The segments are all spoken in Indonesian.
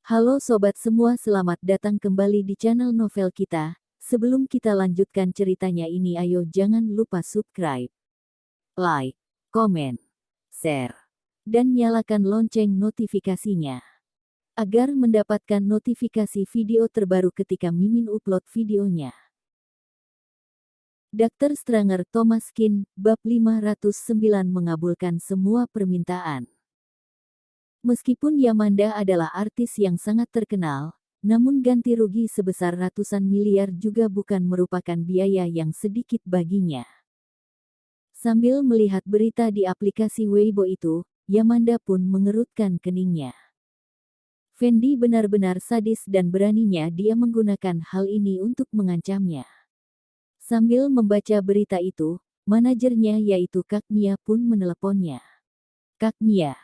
Halo sobat semua, selamat datang kembali di channel novel kita. Sebelum kita lanjutkan ceritanya ini, ayo jangan lupa subscribe, like, komen, share, dan nyalakan lonceng notifikasinya agar mendapatkan notifikasi video terbaru ketika Mimin upload videonya. Dr. Stranger Thomas Kin, bab 509 mengabulkan semua permintaan. Meskipun Yamanda adalah artis yang sangat terkenal, namun ganti rugi sebesar ratusan miliar juga bukan merupakan biaya yang sedikit baginya. Sambil melihat berita di aplikasi Weibo itu, Yamanda pun mengerutkan keningnya. Fendi benar-benar sadis dan beraninya dia menggunakan hal ini untuk mengancamnya. Sambil membaca berita itu, manajernya yaitu Kak Mia pun meneleponnya. Kak Mia.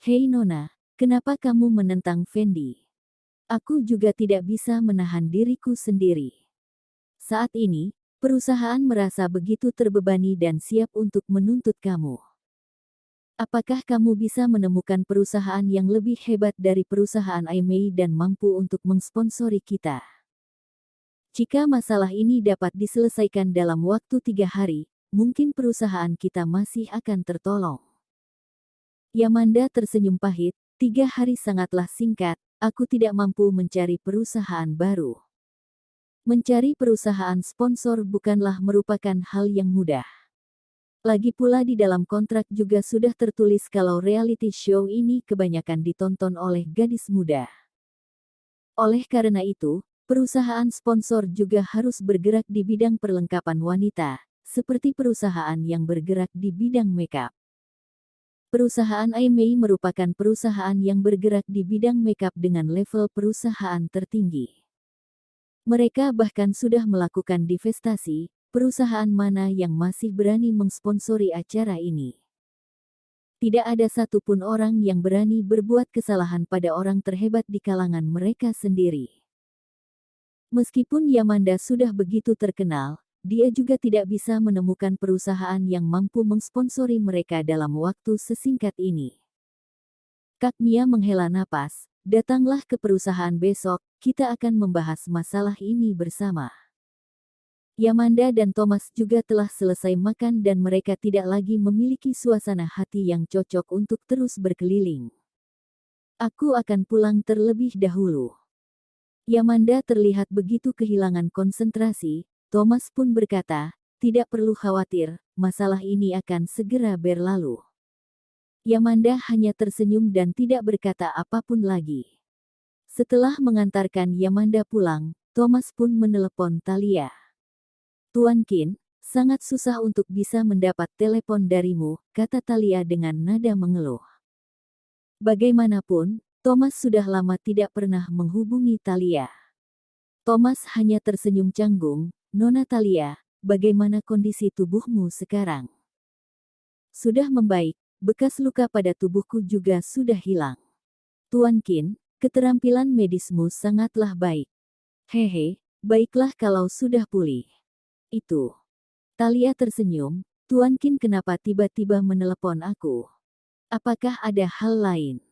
Hei Nona, kenapa kamu menentang Fendi? Aku juga tidak bisa menahan diriku sendiri. Saat ini, perusahaan merasa begitu terbebani dan siap untuk menuntut kamu. Apakah kamu bisa menemukan perusahaan yang lebih hebat dari perusahaan Aimei dan mampu untuk mensponsori kita? Jika masalah ini dapat diselesaikan dalam waktu 3 hari, mungkin perusahaan kita masih akan tertolong. Yamanda tersenyum pahit, 3 hari sangatlah singkat, aku tidak mampu mencari perusahaan baru. Mencari perusahaan sponsor bukanlah merupakan hal yang mudah. Lagi pula di dalam kontrak juga sudah tertulis kalau reality show ini kebanyakan ditonton oleh gadis muda. Oleh karena itu, perusahaan sponsor juga harus bergerak di bidang perlengkapan wanita, seperti perusahaan yang bergerak di bidang makeup. Perusahaan Aimei merupakan perusahaan yang bergerak di bidang makeup dengan level perusahaan tertinggi. Mereka bahkan sudah melakukan divestasi, perusahaan mana yang masih berani mensponsori acara ini. Tidak ada satupun orang yang berani berbuat kesalahan pada orang terhebat di kalangan mereka sendiri. Meskipun Yamanda sudah begitu terkenal, dia juga tidak bisa menemukan perusahaan yang mampu mensponsori mereka dalam waktu sesingkat ini. Kak Mia menghela napas, datanglah ke perusahaan besok, kita akan membahas masalah ini bersama. Yamanda dan Thomas juga telah selesai makan dan mereka tidak lagi memiliki suasana hati yang cocok untuk terus berkeliling. Aku akan pulang terlebih dahulu. Yamanda terlihat begitu kehilangan konsentrasi. Thomas pun berkata, tidak perlu khawatir, masalah ini akan segera berlalu. Yamanda hanya tersenyum dan tidak berkata apapun lagi. Setelah mengantarkan Yamanda pulang, Thomas pun menelepon Thalia. Tuan Kin, sangat susah untuk bisa mendapat telepon darimu, kata Thalia dengan nada mengeluh. Bagaimanapun, Thomas sudah lama tidak pernah menghubungi Thalia. Thomas hanya tersenyum canggung. Nona Thalia, bagaimana kondisi tubuhmu sekarang? Sudah membaik, bekas luka pada tubuhku juga sudah hilang. Tuan Kin, keterampilan medismu sangatlah baik. Hehe, baiklah kalau sudah pulih. Itu. Thalia tersenyum, Tuan Kin kenapa tiba-tiba menelepon aku? Apakah ada hal lain?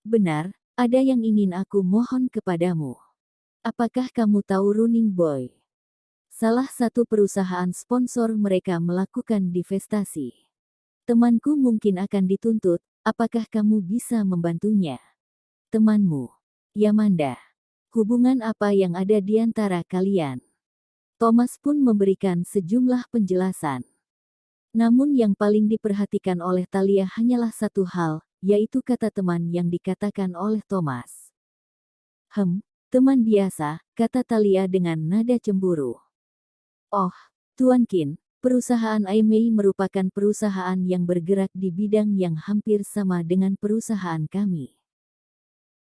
Benar, ada yang ingin aku mohon kepadamu. Apakah kamu tahu Running Boy? Salah satu perusahaan sponsor mereka melakukan divestasi. Temanku mungkin akan dituntut, apakah kamu bisa membantunya? Temanmu, Yamanda. Hubungan apa yang ada di antara kalian? Thomas pun memberikan sejumlah penjelasan. Namun yang paling diperhatikan oleh Thalia hanyalah satu hal, yaitu kata teman yang dikatakan oleh Thomas. Teman biasa, kata Thalia dengan nada cemburu. Oh, Tuan Kin, perusahaan Aimei merupakan perusahaan yang bergerak di bidang yang hampir sama dengan perusahaan kami.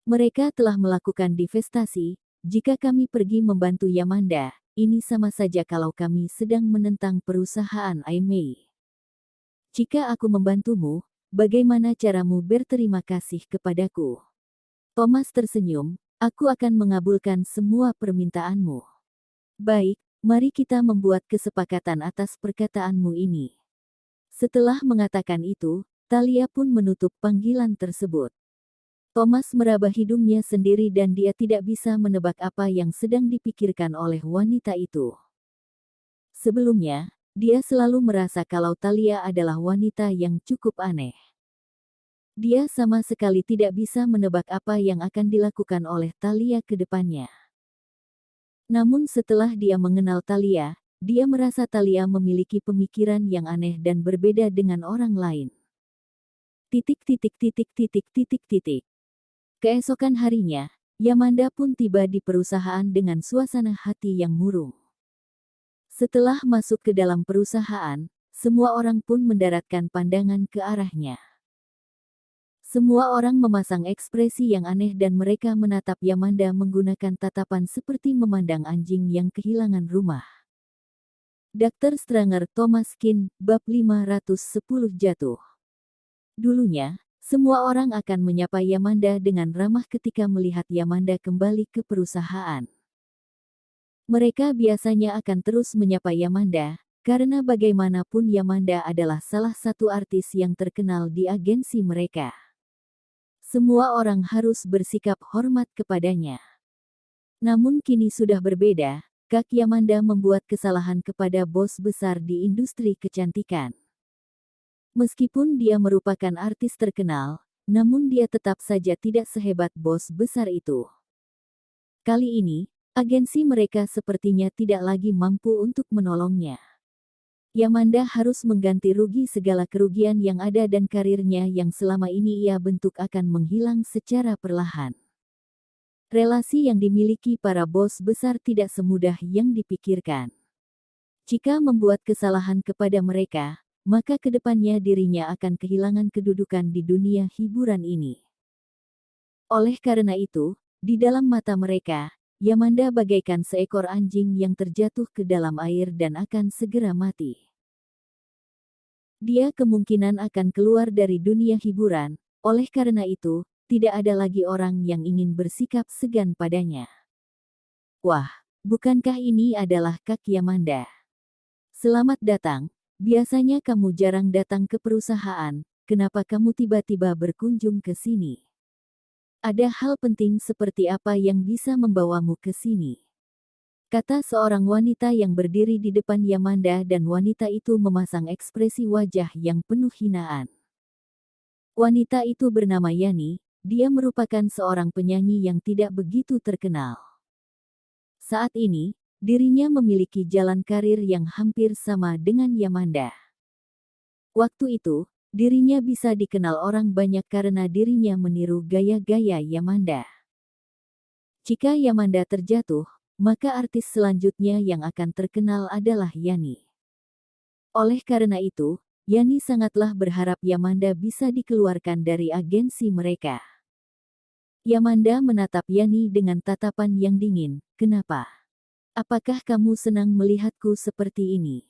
Mereka telah melakukan divestasi, jika kami pergi membantu Yamanda, ini sama saja kalau kami sedang menentang perusahaan Aimei. Jika aku membantumu, bagaimana caramu berterima kasih kepadaku? Thomas tersenyum, aku akan mengabulkan semua permintaanmu. Baik. Mari kita membuat kesepakatan atas perkataanmu ini. Setelah mengatakan itu, Thalia pun menutup panggilan tersebut. Thomas meraba hidungnya sendiri dan dia tidak bisa menebak apa yang sedang dipikirkan oleh wanita itu. Sebelumnya, dia selalu merasa kalau Thalia adalah wanita yang cukup aneh. Dia sama sekali tidak bisa menebak apa yang akan dilakukan oleh Thalia ke depannya. Namun setelah dia mengenal Thalia, dia merasa Thalia memiliki pemikiran yang aneh dan berbeda dengan orang lain. Keesokan harinya, Yamanda pun tiba di perusahaan dengan suasana hati yang murung. Setelah masuk ke dalam perusahaan, semua orang pun mendaratkan pandangan ke arahnya. Semua orang memasang ekspresi yang aneh dan mereka menatap Yamanda menggunakan tatapan seperti memandang anjing yang kehilangan rumah. Dr. Stranger Thomas Kin, bab 510 jatuh. Dulunya, semua orang akan menyapa Yamanda dengan ramah ketika melihat Yamanda kembali ke perusahaan. Mereka biasanya akan terus menyapa Yamanda, karena bagaimanapun Yamanda adalah salah satu artis yang terkenal di agensi mereka. Semua orang harus bersikap hormat kepadanya. Namun kini sudah berbeda, Kak Yamanda membuat kesalahan kepada bos besar di industri kecantikan. Meskipun dia merupakan artis terkenal, namun dia tetap saja tidak sehebat bos besar itu. Kali ini, agensi mereka sepertinya tidak lagi mampu untuk menolongnya. Yamanda harus mengganti rugi segala kerugian yang ada dan karirnya yang selama ini ia bentuk akan menghilang secara perlahan. Relasi yang dimiliki para bos besar tidak semudah yang dipikirkan. Jika membuat kesalahan kepada mereka, maka kedepannya dirinya akan kehilangan kedudukan di dunia hiburan ini. Oleh karena itu, di dalam mata mereka, Yamanda bagaikan seekor anjing yang terjatuh ke dalam air dan akan segera mati. Dia kemungkinan akan keluar dari dunia hiburan, oleh karena itu, tidak ada lagi orang yang ingin bersikap segan padanya. Wah, bukankah ini adalah Kak Yamanda? Selamat datang, biasanya kamu jarang datang ke perusahaan, kenapa kamu tiba-tiba berkunjung ke sini? Ada hal penting seperti apa yang bisa membawamu ke sini? Kata seorang wanita yang berdiri di depan Yamanda dan wanita itu memasang ekspresi wajah yang penuh hinaan. Wanita itu bernama Yani, dia merupakan seorang penyanyi yang tidak begitu terkenal. Saat ini, dirinya memiliki jalan karir yang hampir sama dengan Yamanda. Waktu itu, dirinya bisa dikenal orang banyak karena dirinya meniru gaya-gaya Yamanda. Jika Yamanda terjatuh, maka artis selanjutnya yang akan terkenal adalah Yani. Oleh karena itu, Yani sangatlah berharap Yamanda bisa dikeluarkan dari agensi mereka. Yamanda menatap Yani dengan tatapan yang dingin, "Kenapa? Apakah kamu senang melihatku seperti ini?"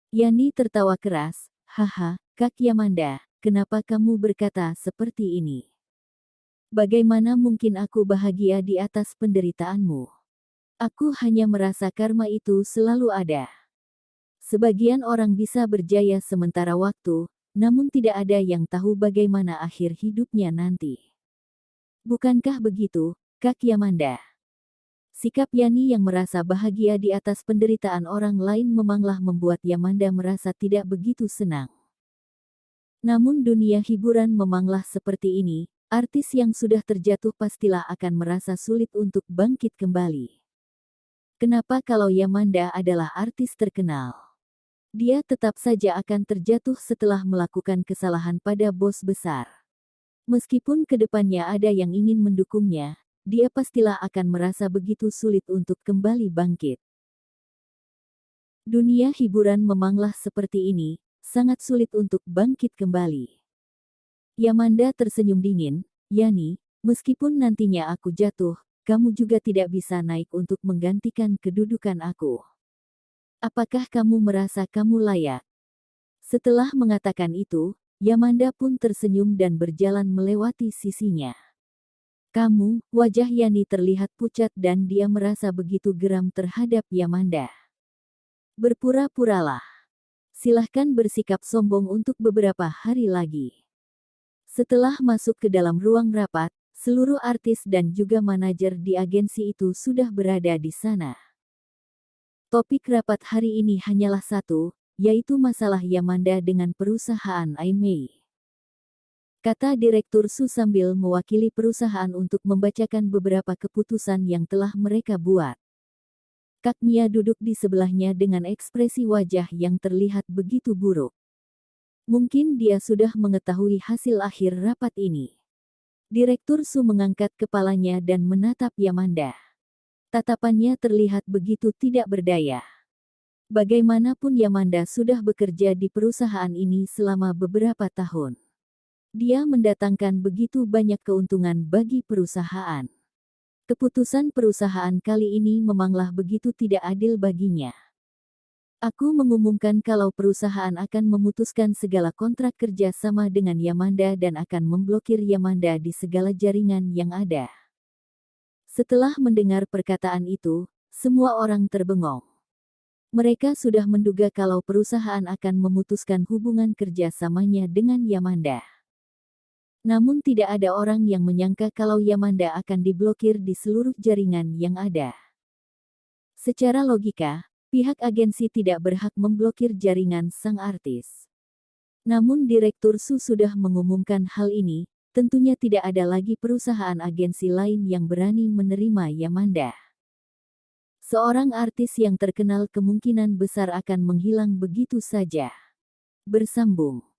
Yani tertawa keras, "Haha, Kak Yamanda, kenapa kamu berkata seperti ini? Bagaimana mungkin aku bahagia di atas penderitaanmu? Aku hanya merasa karma itu selalu ada. Sebagian orang bisa berjaya sementara waktu, namun tidak ada yang tahu bagaimana akhir hidupnya nanti. Bukankah begitu, Kak Yamanda?" Sikap Yani yang merasa bahagia di atas penderitaan orang lain memanglah membuat Yamanda merasa tidak begitu senang. Namun dunia hiburan memanglah seperti ini, artis yang sudah terjatuh pastilah akan merasa sulit untuk bangkit kembali. Kenapa kalau Yamanda adalah artis terkenal? Dia tetap saja akan terjatuh setelah melakukan kesalahan pada bos besar. Meskipun kedepannya ada yang ingin mendukungnya, dia pastilah akan merasa begitu sulit untuk kembali bangkit. Dunia hiburan memanglah seperti ini, sangat sulit untuk bangkit kembali. Yamanda tersenyum dingin, "Yani, meskipun nantinya aku jatuh, kamu juga tidak bisa naik untuk menggantikan kedudukan aku. Apakah kamu merasa kamu layak?" Setelah mengatakan itu, Yamanda pun tersenyum dan berjalan melewati sisinya. "Kamu," wajah Yani terlihat pucat dan dia merasa begitu geram terhadap Yamanda. "Berpura-puralah. Silahkan bersikap sombong untuk beberapa hari lagi." Setelah masuk ke dalam ruang rapat, Seluruh artis dan juga manajer di agensi itu sudah berada di sana. Topik rapat hari ini hanyalah satu, yaitu masalah Yamanda dengan perusahaan Aimee. Kata Direktur Su sambil mewakili perusahaan untuk membacakan beberapa keputusan yang telah mereka buat. Kak Mia duduk di sebelahnya dengan ekspresi wajah yang terlihat begitu buruk. Mungkin dia sudah mengetahui hasil akhir rapat ini. Direktur Su mengangkat kepalanya dan menatap Yamanda. Tatapannya terlihat begitu tidak berdaya. Bagaimanapun Yamanda sudah bekerja di perusahaan ini selama beberapa tahun. Dia mendatangkan begitu banyak keuntungan bagi perusahaan. Keputusan perusahaan kali ini memanglah begitu tidak adil baginya. Aku mengumumkan kalau perusahaan akan memutuskan segala kontrak kerja sama dengan Yamanda dan akan memblokir Yamanda di segala jaringan yang ada. Setelah mendengar perkataan itu, semua orang terbengong. Mereka sudah menduga kalau perusahaan akan memutuskan hubungan kerja samanya dengan Yamanda. Namun tidak ada orang yang menyangka kalau Yamanda akan diblokir di seluruh jaringan yang ada. Secara logika, pihak agensi tidak berhak memblokir jaringan sang artis. Namun Direktur Su sudah mengumumkan hal ini, tentunya tidak ada lagi perusahaan agensi lain yang berani menerima Yamanda. Seorang artis yang terkenal kemungkinan besar akan menghilang begitu saja. Bersambung.